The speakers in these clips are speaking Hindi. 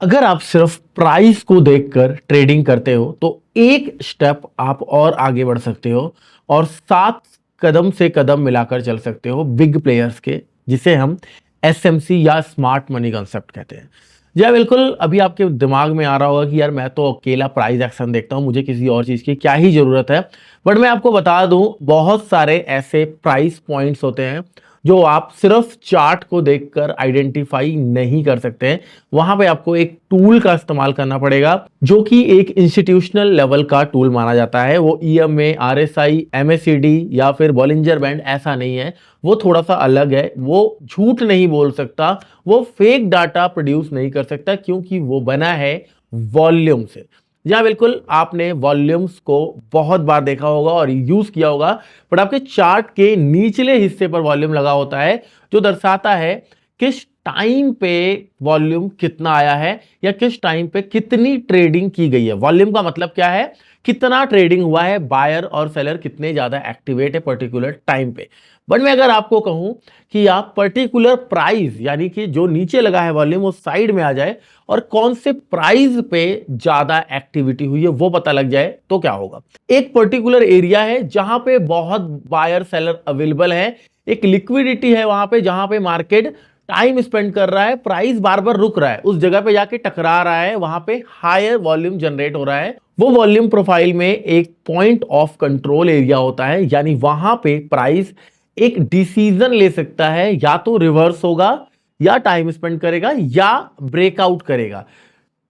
अगर आप सिर्फ प्राइस को देखकर ट्रेडिंग करते हो तो एक स्टेप आप और आगे बढ़ सकते हो और 7 कदम से कदम मिलाकर चल सकते हो बिग प्लेयर्स के, जिसे हम एसएमसी या स्मार्ट मनी कंसेप्ट कहते हैं। जी हाँ, बिल्कुल। अभी आपके दिमाग में आ रहा होगा कि यार मैं तो अकेला प्राइस एक्शन देखता हूँ, मुझे किसी और चीज़ की क्या ही ज़रूरत है। बट मैं आपको बता दूं, बहुत सारे ऐसे प्राइस पॉइंट्स होते हैं जो आप सिर्फ चार्ट को देखकर आइडेंटिफाई नहीं कर सकते हैं। वहां पे आपको एक टूल का इस्तेमाल करना पड़ेगा जो कि एक इंस्टीट्यूशनल लेवल का टूल माना जाता है। वो ईएमए, आरएसआई, एमएसीडी या फिर बॉलिंजर बैंड ऐसा नहीं है, वो थोड़ा सा अलग है। वो झूठ नहीं बोल सकता, वो फेक डाटा प्रोड्यूस नहीं कर सकता, क्योंकि वो बना है वॉल्यूम से। जी हाँ, बिल्कुल। आपने वॉल्यूम्स को बहुत बार देखा होगा और यूज किया होगा, बट आपके चार्ट के निचले हिस्से पर वॉल्यूम लगा होता है जो दर्शाता है किस टाइम पे वॉल्यूम कितना आया है या किस टाइम पे कितनी ट्रेडिंग की गई है। वॉल्यूम का मतलब क्या है? कितना ट्रेडिंग हुआ है, बायर और सेलर कितने ज्यादा एक्टिवेट है पर्टिकुलर टाइम पे। बट मैं अगर आपको कहूं कि आप पर्टिकुलर प्राइस, यानी कि जो नीचे लगा है वॉल्यूम, वो साइड में आ जाए और कौन से प्राइस पे ज्यादा एक्टिविटी हुई है वो पता लग जाए, तो क्या होगा? एक पर्टिकुलर एरिया है जहां पे बहुत बायर सेलर अवेलेबल है, एक लिक्विडिटी है वहां पे जहां पे मार्केट टाइम स्पेंड कर रहा है, प्राइस बार बार रुक रहा है, उस जगह पे जाके टकरा रहा है, वहां पे हायर वॉल्यूम जनरेट हो रहा है। वो वॉल्यूम प्रोफाइल में एक पॉइंट ऑफ कंट्रोल एरिया होता है, यानी वहां पे प्राइस एक डिसीजन ले सकता है, या तो रिवर्स होगा, या टाइम स्पेंड करेगा, या ब्रेकआउट करेगा।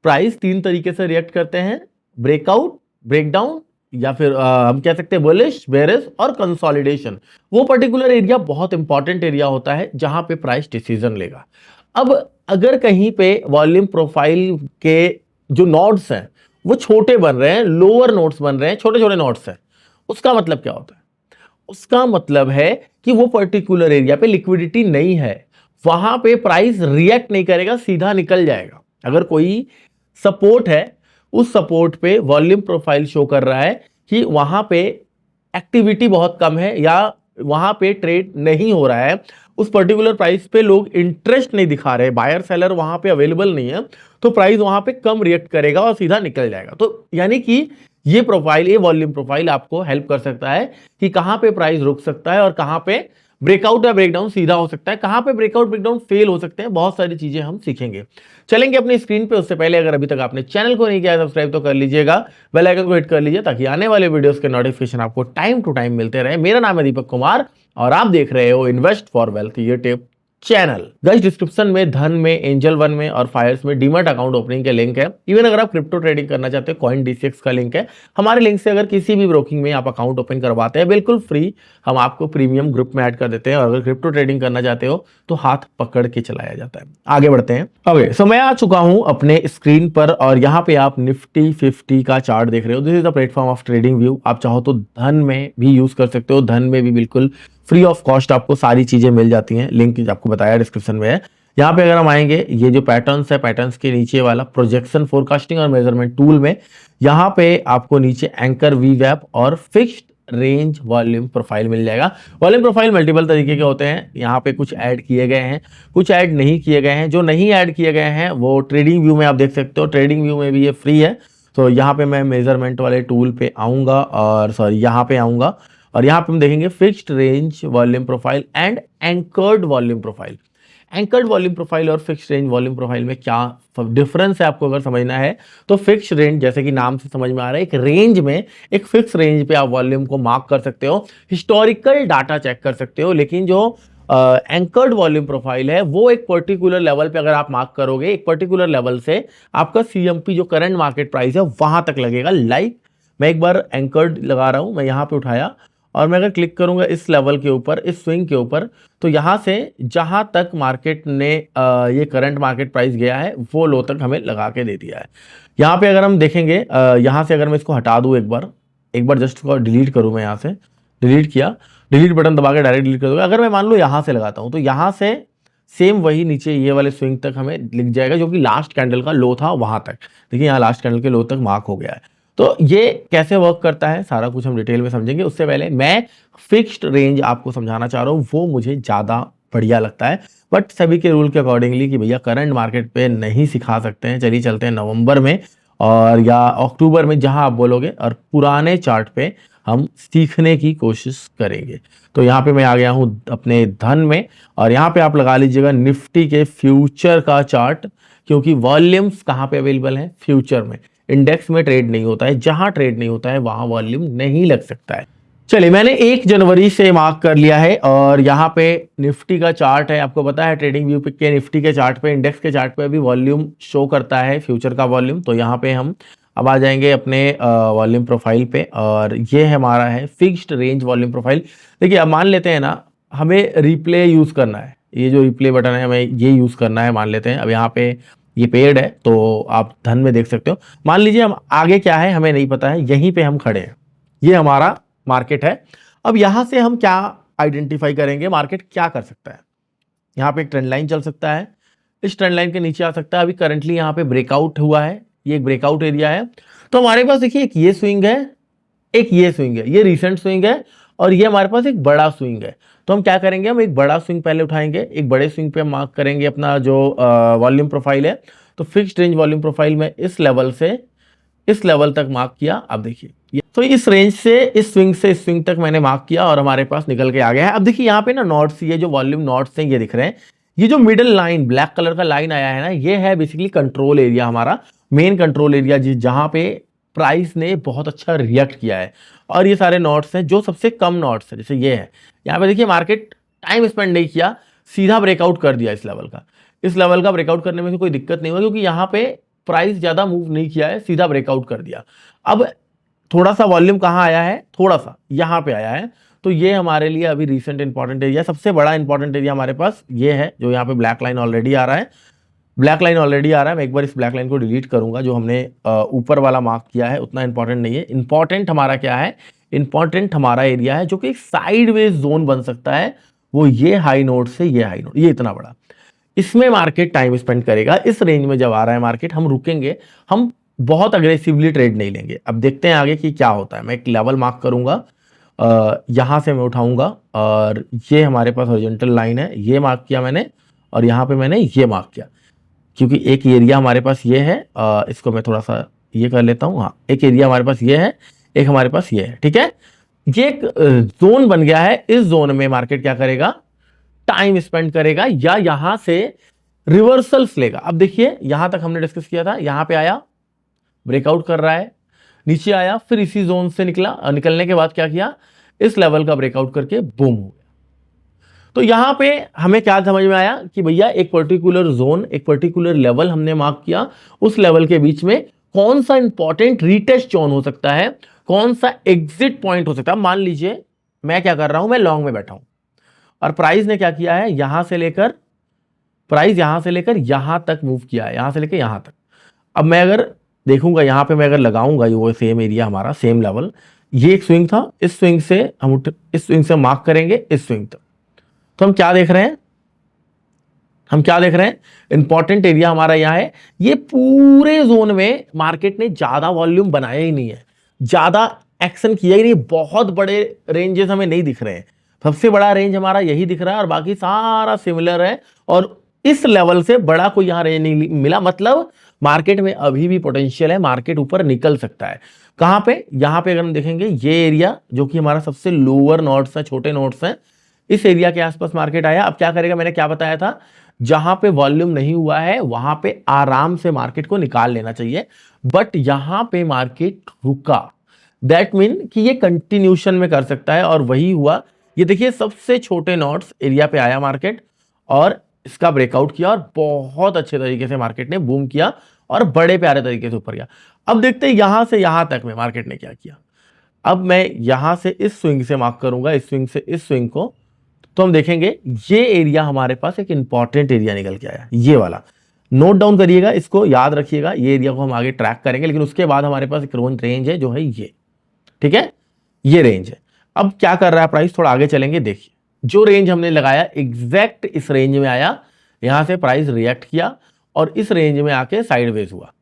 प्राइस 3 तरीके से रिएक्ट करते हैं: ब्रेकआउट, ब्रेकडाउन, या फिर हम कह सकते हैं बुलिश, बेरिश और कंसोलिडेशन। वो पर्टिकुलर एरिया बहुत इंपॉर्टेंट एरिया होता है जहां पे प्राइस डिसीजन लेगा। अब अगर कहीं पे वॉल्यूम प्रोफाइल के जो नोड्स हैं वो छोटे बन रहे हैं, लोअर नोड्स बन रहे हैं, छोटे छोटे नोड्स हैं, उसका मतलब क्या होता है? उसका मतलब है कि वो पर्टिकुलर एरिया पे लिक्विडिटी नहीं है, वहां पे प्राइस रिएक्ट नहीं करेगा, सीधा निकल जाएगा। अगर कोई सपोर्ट है, उस सपोर्ट पे वॉल्यूम प्रोफाइल शो कर रहा है कि वहां पे एक्टिविटी बहुत कम है या वहां पे ट्रेड नहीं हो रहा है, उस पर्टिकुलर प्राइस पे लोग इंटरेस्ट नहीं दिखा रहे, बायर सेलर वहां पे अवेलेबल नहीं है, तो प्राइस वहां पे कम रिएक्ट करेगा और सीधा निकल जाएगा। तो यानी कि ये प्रोफाइल, ये वॉल्यूम प्रोफाइल आपको हेल्प कर सकता है कि कहां पे प्राइस रुक सकता है और कहां पे ब्रेकआउट या ब्रेकडाउन सीधा हो सकता है, कहां पे ब्रेकआउट ब्रेकडाउन फेल हो सकते हैं। बहुत सारी चीजें हम सीखेंगे, चलेंगे अपनी स्क्रीन पे। उससे पहले अगर अभी तक आपने चैनल को नहीं किया है सब्सक्राइब तो कर लीजिएगा, बेल आइकन को हिट कर लीजिए ताकि आने वाले वीडियोस के नोटिफिकेशन आपको टाइम टू टाइम मिलते रहे। मेरा नाम है दीपक कुमार और आप देख रहे हो invest for wealth YouTube channel. Guys, description में धन में, एंजल वन में और फायर्स में डीमैट अकाउंट ओपनिंग के लिंक है। इवन अगर आप क्रिप्टो ट्रेडिंग करना चाहते हो, कॉइन डीसीएक्स का लिंक है। हमारे लिंक से अगर किसी भी ब्रोकिंग में आप अकाउंट ओपन करवाते हैं बिल्कुल फ्री, हम आपको प्रीमियम ग्रुप में ऐड कर देते हैं। और अगर क्रिप्टो ट्रेडिंग करना चाहते हो तो हाथ पकड़ के चलाया जाता है। आगे बढ़ते हैं। ओके, सो मैं आ चुका हूं अपने स्क्रीन पर और यहाँ पे आप निफ्टी 50 का चार्ट देख रहे हो। This is the platform of trading view. आप चाहो तो धन में भी यूज कर सकते हो, धन में भी बिल्कुल फ्री ऑफ कॉस्ट आपको सारी चीजें मिल जाती हैं। लिंक आपको बताया डिस्क्रिप्शन में है। यहाँ पे अगर हम आएंगे, ये जो पैटर्न्स है, पैटर्न्स के नीचे वाला प्रोजेक्शन, फोरकास्टिंग और मेजरमेंट टूल में, यहाँ पे आपको नीचे एंकर, वीवैप और फिक्स्ड रेंज वॉल्यूम प्रोफाइल मिल जाएगा। वॉल्यूम प्रोफाइल मल्टीपल तरीके के होते हैं। यहाँ पे कुछ ऐड किए गए हैं, कुछ ऐड नहीं किए गए हैं। जो नहीं ऐड किए गए हैं वो ट्रेडिंग व्यू में आप देख सकते हो। ट्रेडिंग व्यू में भी ये फ्री है। तो यहाँ पे मैं मेजरमेंट वाले टूल पे आऊंगा और यहाँ पे आऊंगा और यहाँ पे हम देखेंगे fixed range volume profile and anchored volume profile. Anchored volume profile और फिक्स्ड रेंज वॉल्यूम प्रोफाइल में क्या डिफरेंस है आपको अगर समझना है तो फिक्स्ड रेंज, जैसे कि नाम से समझ में आ रहा है, एक रेंज में, एक फिक्स रेंज पे आप वॉल्यूम को मार्क कर सकते हो, हिस्टोरिकल डाटा चेक कर सकते हो। लेकिन जो एंकर्ड वॉल्यूम प्रोफाइल है वो एक पर्टिकुलर लेवल पे अगर आप मार्क करोगे, एक पर्टिकुलर लेवल से आपका सीएमपी जो करंट मार्केट प्राइस है वहां तक लगेगा। लाइक मैं एक बार एंकर्ड लगा रहा हूं, मैं यहाँ पे उठाया और मैं अगर क्लिक करूंगा इस लेवल के ऊपर, इस स्विंग के ऊपर, तो यहां से जहां तक मार्केट ने ये करंट मार्केट प्राइस गया है वो लो तक हमें लगा के दे दिया है। यहाँ पे अगर हम देखेंगे, यहां से अगर मैं इसको हटा दूं, एक बार जस्ट इसको डिलीट करूं, मैं यहां से डिलीट किया, डिलीट बटन दबा के डायरेक्ट डिलीट कर दूंगा। अगर मैं मान लो यहां से लगाता हूं तो यहां से सेम वही नीचे ये वाले स्विंग तक हमें लिख जाएगा, जो कि लास्ट कैंडल का लो था वहां तक। देखिए यहाँ लास्ट कैंडल के लो तक मार्क हो गया है। तो ये कैसे वर्क करता है सारा कुछ हम डिटेल में समझेंगे। उससे पहले मैं फिक्स्ड रेंज आपको समझाना चाह रहा हूं, वो मुझे ज्यादा बढ़िया लगता है। बट सभी के रूल के अकॉर्डिंगली कि भैया करंट मार्केट पे नहीं सिखा सकते हैं, चलिए चलते हैं नवंबर में और या अक्टूबर में, जहां आप बोलोगे, और पुराने चार्ट पे हम सीखने की कोशिश करेंगे। तो यहाँ पे मैं आ गया हूँ अपने धन में, और यहाँ पे आप लगा लीजिएगा निफ्टी के फ्यूचर का चार्ट, क्योंकि वॉल्यूम्स कहाँ पे अवेलेबल है? फ्यूचर में। इंडेक्स में ट्रेड नहीं होता है, जहां ट्रेड नहीं होता है वहां वॉल्यूम नहीं लग सकता है। चलिए, मैंने 1 जनवरी से मार्क कर लिया है और यहाँ पे निफ्टी का चार्ट है। आपको पता है ट्रेडिंग व्यू के निफ्टी के चार्ट पे, इंडेक्स के चार्ट पे अभी वॉल्यूम शो करता है, फ्यूचर का वॉल्यूम। तो यहाँ पे हम अब आ जाएंगे अपने वॉल्यूम प्रोफाइल पे, और ये हमारा है फिक्स्ड रेंज वॉल्यूम प्रोफाइल। देखिए, अब मान लेते हैं ना हमें रिप्ले यूज करना है, ये जो रिप्ले बटन है हमें ये यूज करना है, मान लेते हैं। अब यहाँ पे ये पेड है तो आप धन में देख सकते हो। मान लीजिए हम आगे क्या है हमें नहीं पता है, यहीं पे हम खड़े हैं, ये हमारा मार्केट है। अब यहां से हम क्या आइडेंटिफाई करेंगे, मार्केट क्या कर सकता है? यहाँ पे एक ट्रेंड लाइन चल सकता है, इस ट्रेंड लाइन के नीचे आ सकता है। अभी करंटली यहाँ पे ब्रेकआउट हुआ है, ये एक ब्रेकआउट एरिया है। तो हमारे पास देखिए एक ये स्विंग है, एक ये स्विंग है, ये रिसेंट स्विंग है, और ये हमारे पास एक बड़ा स्विंग है। तो हम क्या करेंगे, हम एक बड़ा स्विंग पहले उठाएंगे, एक बड़े स्विंग पे हम मार्क करेंगे अपना जो वॉल्यूम प्रोफाइल है। तो फिक्स्ड रेंज वॉल्यूम प्रोफाइल में इस लेवल से इस लेवल तक मार्क किया। अब देखिए, तो इस रेंज से इस स्विंग तक मैंने मार्क किया और हमारे पास निकल के आ गया है। अब देखिए यहाँ पे ना नॉट्स, ये जो वॉल्यूम नॉट्स हैं ये दिख रहे हैं। ये जो मिडिल लाइन ब्लैक कलर का लाइन आया है ना, ये है बेसिकली कंट्रोल एरिया, हमारा मेन कंट्रोल एरिया, जहां पे प्राइस ने बहुत अच्छा रिएक्ट किया है। और ये सारे नॉट्स हैं जो सबसे कम नॉट्स है, जैसे ये है। यहाँ पे देखिए मार्केट टाइम स्पेंड नहीं किया, सीधा ब्रेकआउट कर दिया इस लेवल का। इस लेवल का ब्रेकआउट करने में कोई दिक्कत नहीं हुआ, क्योंकि यहाँ पे प्राइस ज्यादा मूव नहीं किया है, सीधा ब्रेकआउट कर दिया। अब थोड़ा सा वॉल्यूम कहाँ आया है, थोड़ा सा यहाँ पे आया है। तो ये हमारे लिए अभी रिसेंट इंपॉर्टेंट एरिया, सबसे बड़ा इंपॉर्टेंट एरिया हमारे पास ये है, जो यहाँ पे ब्लैक लाइन ऑलरेडी आ रहा है। ब्लैक लाइन ऑलरेडी आ रहा है, मैं एक बार इस ब्लैक लाइन को डिलीट करूंगा। जो हमने ऊपर वाला मार्क किया है उतना इंपॉर्टेंट नहीं है। इंपॉर्टेंट हमारा क्या है, इंपॉर्टेंट हमारा एरिया है जो कि एक साइडवेज जोन बन सकता है, वो ये हाई नोट से ये हाई नोट, ये इतना बड़ा। इसमें मार्केट टाइम स्पेंड करेगा। इस रेंज में जब आ रहा है मार्केट, हम रुकेंगे, हम बहुत अग्रेसिवली ट्रेड नहीं लेंगे। अब देखते हैं आगे कि क्या होता है। मैं एक लेवल मार्क करूंगा, यहां से मैं उठाऊंगा, और ये हमारे पास हॉरिजॉन्टल लाइन है, ये मार्क किया मैंने, और यहां पे मैंने ये मार्क किया, क्योंकि एक एरिया हमारे पास ये है। इसको मैं थोड़ा सा ये कर लेता हूँ। हाँ, एक एरिया हमारे पास ये है, एक हमारे पास ये है, ठीक है। ये एक जोन बन गया है। इस जोन में मार्केट क्या करेगा, टाइम स्पेंड करेगा, या यहां से रिवर्सल्स लेगा। अब देखिए यहां तक हमने डिस्कस किया था, यहां पे आया, ब्रेकआउट कर रहा है, नीचे आया, फिर इसी जोन से निकला, निकलने के बाद क्या किया, इस लेवल का ब्रेकआउट करके बूम हो गया। तो यहां पे हमें क्या समझ में आया कि भैया एक पर्टिकुलर जोन, एक पर्टिकुलर लेवल हमने मार्क किया, उस लेवल के बीच में कौन सा इंपॉर्टेंट रीटेस्ट जोन हो सकता है, कौन सा एग्जिट पॉइंट हो सकता है। मान लीजिए मैं क्या कर रहा हूं, मैं लॉन्ग में बैठा हूं, और प्राइस ने क्या किया है, यहां से लेकर यहां तक मूव किया है, यहां से लेकर यहां तक। अब मैं अगर देखूंगा, यहां पे मैं अगर लगाऊंगा वो सेम एरिया, हमारा सेम लेवल, ये एक स्विंग था, इस स्विंग से हम इस स्विंग से मार्क करेंगे इस स्विंग तक। तो हम क्या देख रहे हैं, इंपॉर्टेंट एरिया हमारा यहां है। ये पूरे जोन में मार्केट ने ज्यादा वॉल्यूम बनाया ही नहीं है, ज्यादा एक्शन किया ही नहीं, बहुत बड़े रेंजेस हमें नहीं दिख रहे हैं। सबसे बड़ा रेंज हमारा यही दिख रहा है, और बाकी सारा सिमिलर है, और इस लेवल से बड़ा कोई यहां रेंज नहीं मिला। मतलब मार्केट में अभी भी पोटेंशियल है, मार्केट ऊपर निकल सकता है। कहां पे, यहां पे अगर हम देखेंगे, ये एरिया जो कि हमारा सबसे लोअर नोट्स है, छोटे नोट्स हैं, इस एरिया के आसपास मार्केट आया। अब क्या करेगा, मैंने क्या बताया था, जहां पे वॉल्यूम नहीं हुआ है वहां पे आराम से मार्केट को निकाल लेना चाहिए। बट यहां पे मार्केट रुका, दैट मीन कि ये कंटिन्यूशन में कर सकता है, और वही हुआ। ये देखिए सबसे छोटे नोट्स एरिया पे आया मार्केट, और इसका ब्रेकआउट किया, और बहुत अच्छे तरीके से मार्केट ने बूम किया, और बड़े प्यारे तरीके से ऊपर गया। अब देखते हैं यहां से यहां तक में मार्केट ने क्या किया। अब मैं यहां से इस स्विंग से मार्क करूंगा, इस स्विंग से इस स्विंग को, तो हम देखेंगे ये एरिया हमारे पास एक इंपॉर्टेंट एरिया निकल के आया, ये वाला। नोट डाउन करिएगा, इसको याद रखिएगा, ये एरिया को हम आगे ट्रैक करेंगे। लेकिन उसके बाद हमारे पास एक रेंज है जो है ये, ठीक है, ये रेंज है। अब क्या कर रहा है प्राइस, थोड़ा आगे चलेंगे, देखिए जो रेंज हमने लगाया एग्जैक्ट इस रेंज में आया, यहां से प्राइस रिएक्ट किया, और इस रेंज में आके साइडवेज हुआ।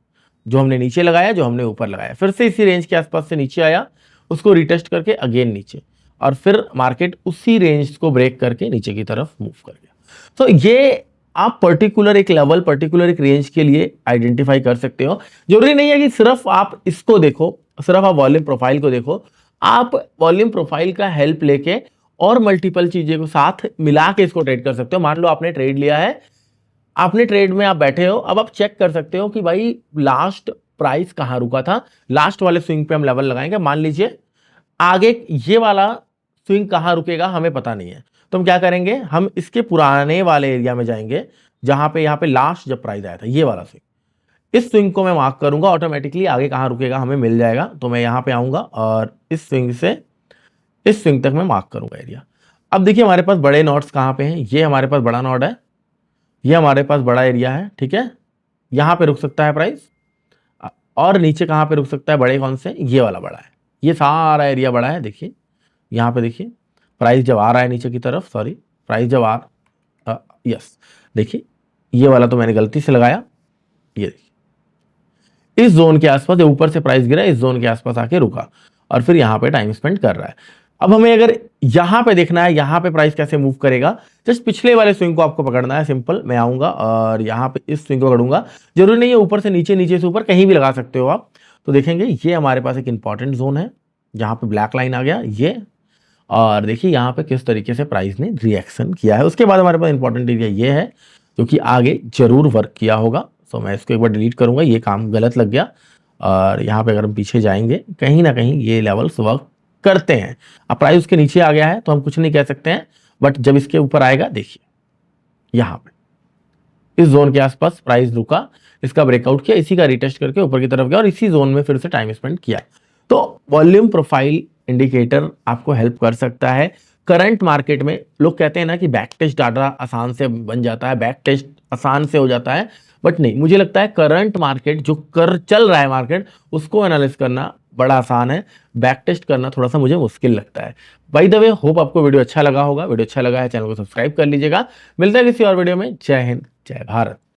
जो हमने नीचे लगाया, जो हमने ऊपर लगाया, फिर से इसी रेंज के आसपास से नीचे आया, उसको रिटेस्ट करके अगेन नीचे, और फिर मार्केट उसी रेंज को ब्रेक करके नीचे की तरफ मूव कर गया। तो ये आप पर्टिकुलर एक लेवल, पर्टिकुलर एक रेंज के लिए आइडेंटिफाई कर सकते हो। जरूरी नहीं है कि सिर्फ आप इसको देखो, सिर्फ आप वॉल्यूम प्रोफाइल को देखो। आप वॉल्यूम प्रोफाइल का हेल्प लेके और मल्टीपल चीजें को साथ मिला के इसको ट्रेड कर सकते हो। मान लो आपने ट्रेड लिया है, आपने ट्रेड में आप बैठे हो, अब आप चेक कर सकते हो कि भाई लास्ट प्राइस कहाँ रुका था। लास्ट वाले स्विंग पे हम लेवल लगाएंगे। मान लीजिए आगे ये वाला स्विंग कहाँ रुकेगा हमें पता नहीं है, तो हम क्या करेंगे, हम इसके पुराने वाले एरिया में जाएंगे जहां पे यहाँ पे लास्ट जब प्राइस आया था, ये वाला स्विंग। इस स्विंग को मैं मार्क करूंगा, ऑटोमेटिकली आगे कहाँ रुकेगा हमें मिल जाएगा। तो मैं यहाँ पे आऊंगा और इस स्विंग से इस स्विंग तक मैं मार्क करूंगा एरिया। अब देखिए हमारे पास बड़े नोट्स कहाँ पे हैं, ये हमारे पास बड़ा नोट है, ये हमारे पास बड़ा एरिया है, ठीक है। यहाँ पे रुक सकता है प्राइस, और नीचे कहाँ पे रुक सकता है, बड़े कौन से, ये वाला बड़ा है, ये सारा एरिया बड़ा है। देखिए यहाँ पे देखिए प्राइस जब आ रहा है नीचे की तरफ, सॉरी प्राइस जब यस देखिए ये वाला तो मैंने गलती से लगाया, ये देखिए इस जोन के आसपास, ऊपर से प्राइस गिरा, इस जोन के आसपास आके रुका और फिर यहाँ पे टाइम स्पेंड कर रहा है। अब हमें अगर यहाँ पे देखना है यहाँ पे प्राइस कैसे मूव करेगा, जस्ट पिछले वाले स्विंग को आपको पकड़ना है। सिंपल, मैं आऊंगा और यहाँ पे इस स्विंग को पकड़ूंगा। जरूरी नहीं है ऊपर से नीचे, नीचे से ऊपर, कहीं भी लगा सकते हो आप। तो देखेंगे ये हमारे पास एक इंपॉर्टेंट जोन है जहाँ पे ब्लैक लाइन आ गया ये, और देखिए यहाँ पे किस तरीके से प्राइस ने रिएक्शन किया है। उसके बाद हमारे पास इंपॉर्टेंट एरिया ये है जो कि आगे जरूर वर्क किया होगा। तो मैं इसको एक बार डिलीट करूंगा, ये काम गलत लग गया। और यहाँ पे अगर हम पीछे जाएंगे, कहीं ना कहीं ये लेवल्स वर्क करते हैं। अब प्राइस उसके नीचे आ गया है तो हम कुछ नहीं कह सकते हैं, बट जब इसके ऊपर आएगा, देखिए यहाँ पे इस जोन के आसपास प्राइस रुका, इसका ब्रेकआउट किया, इसी का रिटेस्ट करके ऊपर की तरफ गया और इसी जोन में फिर से टाइम स्पेंड किया। तो वॉल्यूम प्रोफाइल इंडिकेटर आपको हेल्प कर सकता है। करंट मार्केट में लोग कहते हैं ना कि बैक टेस्ट डाटा आसान से बन जाता है, बैक टेस्ट आसान से हो जाता है, बट नहीं, मुझे लगता है करंट मार्केट जो चल रहा है मार्केट, उसको एनालिसिस करना बड़ा आसान है, बैक टेस्ट करना थोड़ा सा मुझे मुश्किल लगता है। बाय द वे, होप आपको वीडियो अच्छा लगा होगा। वीडियो अच्छा लगा है चैनल को सब्सक्राइब कर लीजिएगा। मिलता है किसी और वीडियो में। जय हिंद, जय भारत।